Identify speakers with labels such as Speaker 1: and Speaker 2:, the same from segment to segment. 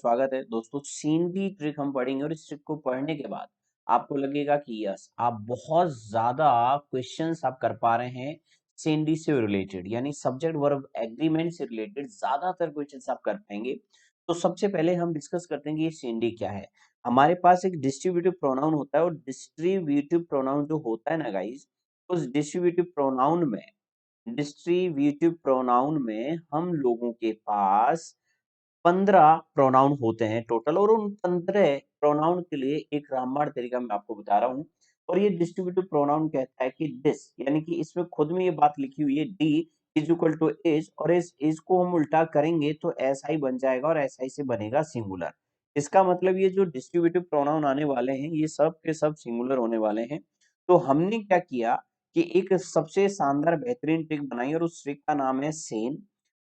Speaker 1: स्वागत है दोस्तों। सीनरी ट्रिक हम पढ़ेंगे और इस ट्रिक को पढ़ने के बाद आपको लगेगा कि यस आप बहुत ज्यादा क्वेश्चंस आप कर पा रहे हैं सीनरी से रिलेटेड, यानी सब्जेक्ट वर्ब एग्रीमेंट से रिलेटेड ज्यादातर क्वेश्चंस आप कर पाएंगे। तो सबसे पहले हम डिस्कस करते हैं कि ये सीनरी क्या है। हमारे पास एक डिस्ट्रीब्यूटिव प्रोनाउन होता है और डिस्ट्रीब्यूटिव प्रोनाउन जो होता है ना गाइज, उस डिस्ट्रीब्यूटिव प्रोनाउन में हम लोगों के पास 15 प्रोनाउन होते हैं टोटल, और उन 15 प्रोनाउन के लिए एक रामबाण तरीका मैं आपको बता रहा हूँ। और ये डिस्ट्रीब्यूटिव प्रोनाउन कहता है कि दिस, यानी कि इसमें खुद में ये बात लिखी हुई है D is equal two is, और इस को हम उल्टा करेंगे तो ऐसा ही बन जाएगा और ऐसा ही से बनेगा सिंगुलर। इसका मतलब ये जो डिस्ट्रीब्यूटिव प्रोनाउन आने वाले हैं ये सब के सब सिंगुलर होने वाले हैं। तो हमने क्या किया कि एक सबसे शानदार बेहतरीन ट्रिक बनाई और उस ट्रिक का नाम है सेन।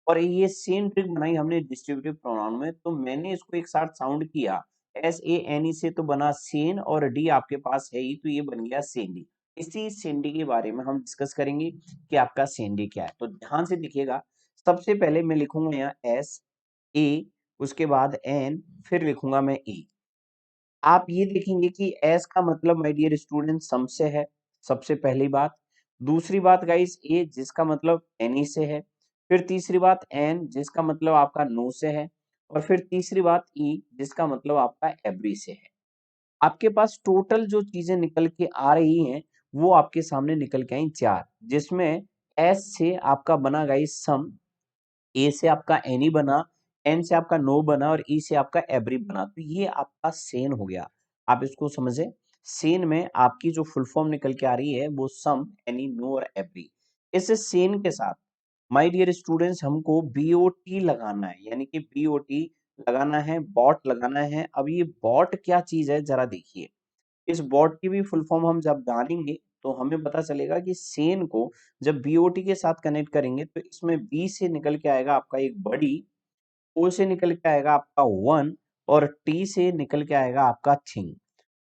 Speaker 1: और ये सेम ट्रिक बनाई हमने डिस्ट्रीब्यूटिव प्रोनाउन में, तो मैंने इसको एक साथ साउंड किया SANE से, तो बना सेन, और डी आपके पास है ही तो ये बन गया सेंडी। इसी सेंडी के बारे में हम डिस्कस करेंगे कि आपका सेंडी क्या है। तो ध्यान से देखिएगा, सबसे पहले मैं लिखूंगा यहाँ SA, उसके बाद एन, फिर लिखूंगा मैं E। आप ये देखेंगे कि एस का मतलब माय डियर स्टूडेंट सम से है, सबसे पहली बात। दूसरी बात गाइस ए जिसका मतलब एनी से है। फिर तीसरी बात एन जिसका मतलब आपका नो से है। और फिर तीसरी बात ई जिसका मतलब आपका एवरी से है। आपके पास टोटल जो चीजें निकल के आ रही हैं वो आपके सामने निकल के आई चार, जिसमें एस से आपका बना गाइस सम, ए से आपका एनी बना, एन से आपका नो बना और ई से आपका एवरी बना। तो ये आपका सेन हो गया। आप इसको समझे, सेन में आपकी जो फुल फॉर्म निकल के आ रही है वो सम, एनी, नो और एवरी। इस सेन के साथ माय डियर स्टूडेंट्स हमको बीओटी लगाना है, यानी कि बीओटी लगाना है, बॉट लगाना है। अब ये बॉट क्या चीज है जरा देखिए। इस बॉट की भी फुल फॉर्म हम जब जानेंगे तो हमें पता चलेगा कि सेन को जब बीओटी के साथ कनेक्ट करेंगे तो इसमें बी से निकल के आएगा आपका एक बड़ी, ओ से निकल के आएगा आपका वन, और टी से निकल के आएगा आपका थिंग।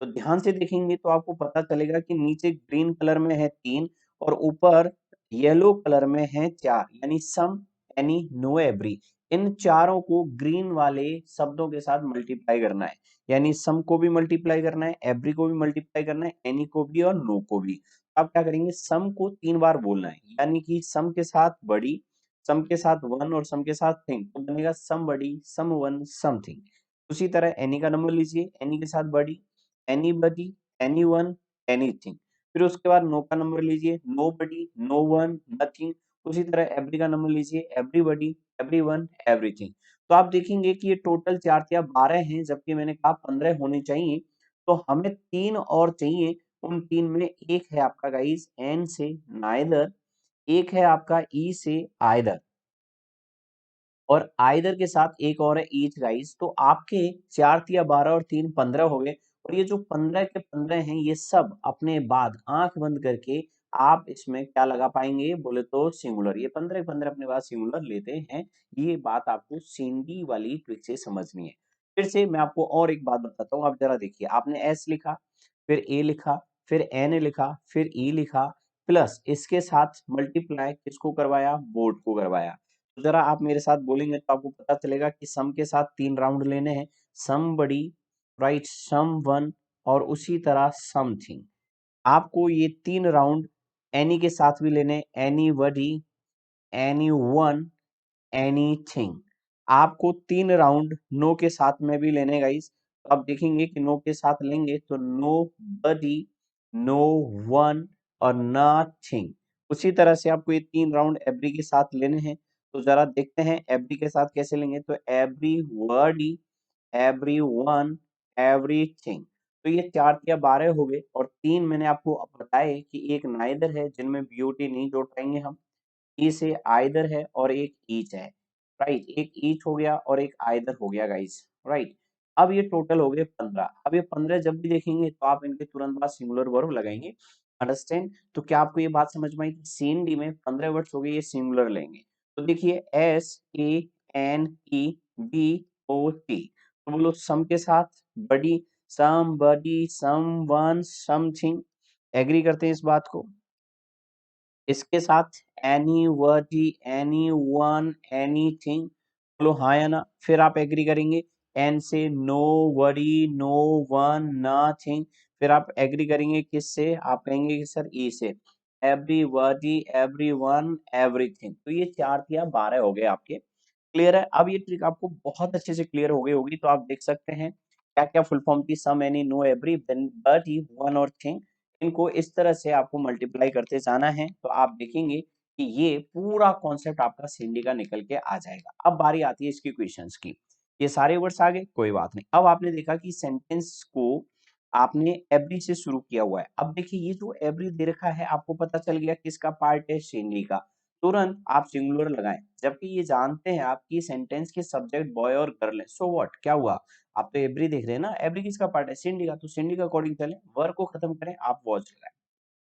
Speaker 1: तो ध्यान से देखेंगे तो आपको पता चलेगा कि नीचे ग्रीन कलर में है तीन और ऊपर येलो कलर में है चार, यानी सम, एनी, नो, एवरी। इन चारों को ग्रीन वाले शब्दों के साथ मल्टीप्लाई करना है, यानी सम को भी मल्टीप्लाई करना है, एवरी को भी मल्टीप्लाई करना है, एनी को भी और नो को भी। आप क्या करेंगे, सम को 3 बार बोलना है, यानी कि सम के साथ बड़ी, सम के साथ वन और सम के साथ थिंग, तो बनेगा सम बड़ी, सम वन, समथिंग। उसी तरह एनी का नंबर लीजिए, एनी के साथ बड़ी, एनीबडी, एनीवन, एनीथिंग। फिर उसके बाद नो का नंबर लीजिए, नोबडी, नो वन, नथिंग। उसी तरह एवरी का नंबर लीजिए, एवरीबडी, एवरीवन, एवरीथिंग। तो आप देखेंगे कि ये टोटल 4 या 12 हैं, जबकि मैंने कहा 15 होने चाहिए। तो हमें 3 और चाहिए। उन 3 में एक है आपका गाइस एन से नाइदर, एक है आपका ई से आइदर, और आइदर के साथ एक और है ईच गाइस। तो आपके 4 या 12 और 3 15 हो गए। और ये जो 15 के 15 हैं ये सब अपने बाद आंख बंद करके आप इसमें क्या लगा पाएंगे बोले तो सिंगुलर। ये 15 के 15 अपने बाद सिंगुलर लेते हैं। ये बात आपको सिंडी वाली ट्रिक से समझनी है। फिर से मैं आपको और एक बात बताता हूँ, आप जरा देखिए। आपने एस लिखा, फिर ए लिखा, फिर एन लिखा, फिर ई लिखा, प्लस इसके साथ मल्टीप्लाई किसको करवाया, बोर्ड को करवाया। तो जरा आप मेरे साथ बोलेंगे तो आपको पता चलेगा कि सम के साथ 3 राउंड लेने हैं, सम बड़ी, राइट, सम वन, और उसी तरह समथिंग। आपको ये 3 राउंड एनी के साथ भी लेने, एनी बडी, एनी वन, एनीथिंग। आपको 3 राउंड नो के साथ में भी लेने गाइस। तो आप देखेंगे कि नो के साथ लेंगे तो नो बडी, नो वन और नथिंग। उसी तरह से आपको ये 3 राउंड एवरी के साथ लेने हैं। तो जरा देखते हैं एवरी के साथ कैसे लेंगे। तो एवरीबॉडी, एवरीवन, एवरीथिंग। तो ये 4 या 12 हो गए, और 3 मैंने आपको बताए कि एक नाइदर है जिनमें बीओटी नहीं जोड़ पाएंगे हम, ई से आइदर है और एक ईच है, राइट। एक ईच हो गया और एक आइदर हो गया गाइस, राइट। अब ये टोटल हो गए 15। अब ये 15 जब भी देखेंगे तो आप इनके तुरंत बाद सिंगुलर वर्ब लगाएंगे। अंडरस्टैंड। तो क्या आपको ये बात समझ में आई कि सीन डी में 15 वर्ड्स हो गए, ये सिंगुलर लेंगे। तो देखिए SANEBOT, तो बोलो सम के साथ बडी, समबडी, समवन, समथिंग। एग्री करते हैं इस बात को। इसके साथ एनीबॉडी, एनीवन, एनीथिंग। बोलो हाँ या ना। फिर आप एग्री करेंगे एन से no worry, no one, nothing. फिर आप एग्री करेंगे किससे? आप कहेंगे कि सर ई से, एवरीबॉडी, एवरीवन, एवरीथिंग। तो ये 4 या 12 हो गए आपके। क्लियर है? अब ये ट्रिक आपको बहुत अच्छे से क्लियर हो गई होगी, तो आप देख सकते हैं क्या क्या फुल फॉर्म थी, some, any, no, every, but, E, one और थिंग। इनको इस तरह से आपको मल्टीप्लाई करते जाना है, तो आप देखेंगे कि ये पूरा कॉन्सेप्ट आपका सिंडी का निकल के आ जाएगा। अब बारी आती है इसकी क्वेश्चंस की। ये सारे वर्ड्स आ गए, कोई बात नहीं। अब आपने देखा कि सेंटेंस को आपने एवरी से शुरू किया हुआ है। अब देखिए ये जो एवरी दे रखा है, आपको पता चल गया किसका पार्ट है? सिंडी का। तुरंत आप सिंगुलर लगाएं, जबकि ये जानते हैं आप कि सेंटेंस के सब्जेक्ट बॉय और गर्ल है। सो व्हाट, क्या हुआ? आप तो एवरी देख रहे हैं ना, एवरी किसका पार्ट है? सिंडी का। तो सिंडी के अकॉर्डिंग चलें, वर्क को खत्म करें, आप वॉच लगाएं।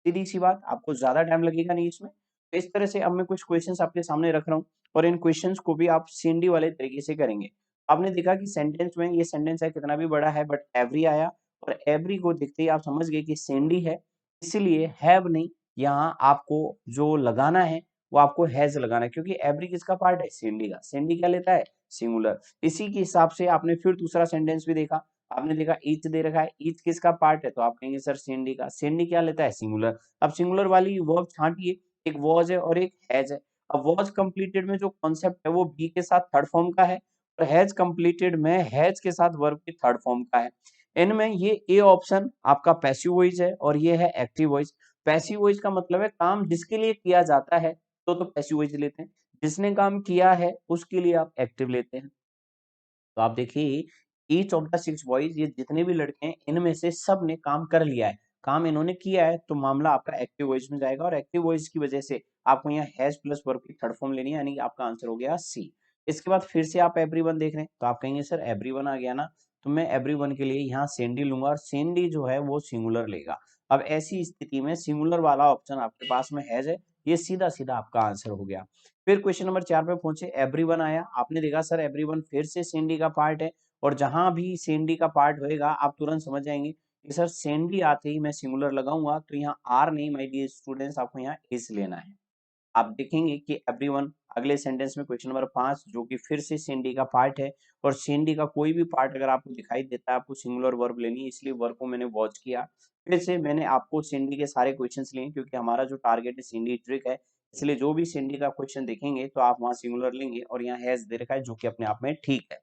Speaker 1: सीधी सी बात, आपको ज्यादा टाइम लगेगा नहीं इसमें। तो इस तरह से अब मैं कुछ क्वेश्चंस आपके सामने रख रहा हूँ, और इन क्वेश्चंस को भी आप सीएनडी वाले तरीके से करेंगे। आपने देखा कि सेंटेंस में ये सेंटेंस है कितना भी बड़ा है, बट एवरी आया, और एवरी को देखते ही आप समझ गए कि सीएनडी है, इसीलिए हैव नहीं, यहाँ आपको जो लगाना है वो आपको हैज लगाना है, क्योंकि एवरी किसका पार्ट है? सीएनडी का। सीएनडी क्या लेता है? सिंगुलर। इसी के हिसाब से आपने फिर दूसरा सेंटेंस भी देखा, आपने देखा ईच दे रखा है, ईच किसका पार्ट है? तो आप कहेंगे सर सीएनडी का। सीएनडी क्या लेता है? सिंगुलर। अब सिंगुलर वाली वर्ब छांटिए, एक वॉज है और एक हैज है। अब वॉज कंप्लीटेड में जो कॉन्सेप्ट है वो बी के साथ थर्ड फॉर्म का है, और हैज कंप्लीटेड में हैज के साथ वर्ब की थर्ड फॉर्म का है। इनमें ये ए ऑप्शन आपका पैसिव वॉइस है, और ये है एक्टिव वॉइस। पैसिव वॉइस का मतलब है काम जिसके लिए किया जाता है तो पैसिव वॉइस लेते हैं, जिसने काम किया है उसके लिए आप एक्टिव लेते हैं। तो आप देखिए ईच ऑफ द 6 बॉयज, ये जितने भी लड़के हैं इनमें से सब ने काम कर लिया है, काम इन्होंने किया है, तो मामला आपका एक्टिव वॉइस में जाएगा, और एक्टिव वॉइस की वजह से आपको यहाँ हैज प्लस वर्ब की थर्ड फॉर्म लेनी है, यानी कि आपका आंसर हो गया सी। इसके बाद फिर से आप एवरीवन देख रहे हैं, तो आप कहेंगे सर एवरीवन आ गया ना, तो मैं एवरीवन के लिए यहाँ सेंडी लूंगा, और सेंडी जो है वो सिंगुलर लेगा। अब ऐसी स्थिति में सिंगुलर वाला ऑप्शन आपके पास में हैज है, ये सीधा सीधा आपका आंसर हो गया। फिर क्वेश्चन नंबर 4 पे पहुंचे, एवरीवन आया, आपने देखा सर एवरीवन फिर से सेंडी का पार्ट है, और जहां भी सेंडी का पार्ट होएगा आप तुरंत समझ जाएंगे कि सर सेंडी आते ही मैं सिंगुलर लगाऊंगा, तो यहाँ आर नहीं माय डियर स्टूडेंट्स, आपको यहाँ इज लेना है। आप देखेंगे कि एवरीवन अगले सेंटेंस में क्वेश्चन नंबर 5, जो कि फिर से सेंडी का पार्ट है, और सेंडी का कोई भी पार्ट अगर आपको दिखाई देता है आपको सिंगुलर वर्ब लेनी है, इसलिए वर्ब को मैंने वॉच किया। फिर से मैंने आपको सेंडी के सारे क्वेश्चंस लिए, क्योंकि हमारा जो टारगेट है सेंडी ट्रिक है, इसलिए जो भी सेंडी का क्वेश्चन देखेंगे तो आप वहां सिंगुलर लेंगे, और यहाँ हैज दे रखा है जो कि अपने आप में ठीक है।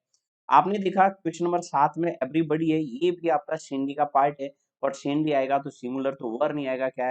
Speaker 1: आपने देखा क्वेश्चन नंबर 7 में एवरीबॉडी है, ये भी आपका शेंडी का पार्ट है, और शेंडी आएगा तो सिंगुलर, तो वर नहीं आएगा, क्या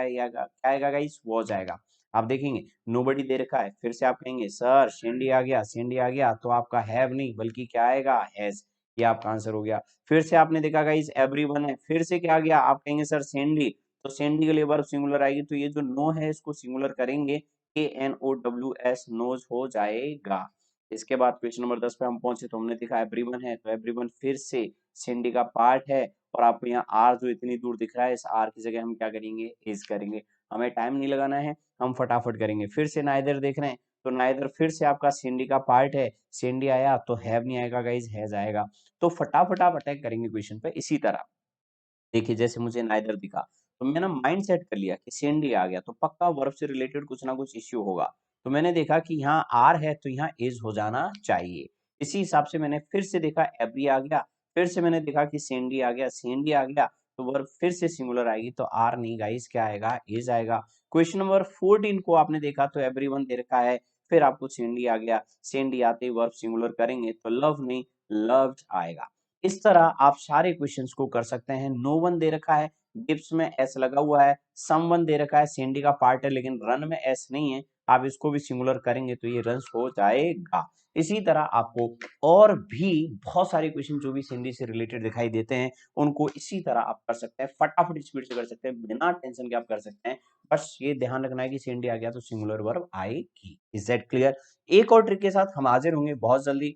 Speaker 1: आएगा गाइस? वॉज आएगा। आप देखेंगे नोबडी दे रखा है, फिर से आप कहेंगे सर शेंडी आ गया, शेंडी आ गया, तो आपका हैव नहीं बल्कि क्या आएगा? हैज। ये आपका आंसर हो गया। फिर से आपने देखा गाइस एवरीवन है, फिर से क्या आ गया? आप कहेंगे सर सेंडी, तो सेंडी के लिए वर्ब सिंगुलर आएगी, तो ये जो नो है इसको सिंगुलर करेंगे, KNOWS, नोज हो जाएगा। इसके बाद क्वेश्चन नंबर 10 पे हम पहुंचे, तो हमने देखा एवरीवन है, तो एवरीवन फिर से सिंडी का पार्ट है, और आपको यहाँ आर जो इतनी दूर दिख रहा है, इस आर की जगह हम क्या करेंगे? इज करेंगे। हमें टाइम नहीं लगाना है, हम फटाफट करेंगे। फिर से नाइदर देख रहे हैं, तो नाइदर फिर से आपका सिंडी का पार्ट है, सिंडी आया तो हैव नहीं आएगा गाइज, हैज आएगा। तो फटाफट आप अटैक करेंगे क्वेश्चन पे इसी तरह। देखिए जैसे मुझे नाइदर दिखा, तो मैंने माइंड सेट कर लिया कि सेंडी आ गया, तो पक्का वर्ब से रिलेटेड कुछ ना कुछ इश्यू होगा। तो मैंने देखा कि यहाँ आर है तो यहाँ इज हो जाना चाहिए। इसी हिसाब से मैंने फिर से देखा एवरी आ गया, फिर से मैंने देखा कि सेंडी आ गया, सेंडी आ गया, तो वर्ब फिर से सिंगुलर आएगी, तो आर नहीं गाइस, क्या आएगा? इज आएगा। क्वेश्चन नंबर 14 को आपने देखा तो एवरीवन दे रखा है, फिर आपको सेंडी आ गया, सेंडी आते ही वर्ब सिंगुलर करेंगे तो लव नहीं लव्ड आएगा। इस तरह आप सारे क्वेश्चंस को कर सकते हैं। नो वन दे रखा है, गिब्स में एस लगा हुआ है, समवन दे रखा है, सेंडी का पार्ट है लेकिन रन में एस नहीं है, आप इसको भी सिंगुलर करेंगे तो ये रन्स हो जाएगा। इसी तरह आपको और भी बहुत सारे क्वेश्चन जो भी सिंधी से रिलेटेड दिखाई देते हैं उनको इसी तरह आप कर सकते हैं, फटाफट स्पीड से कर सकते हैं, बिना टेंशन के आप कर सकते हैं। बस ये ध्यान रखना है कि सिंधी आ गया तो सिंगुलर वर्ब आएगी। Is that clear? एक और ट्रिक के साथ हम हाजिर होंगे बहुत जल्दी।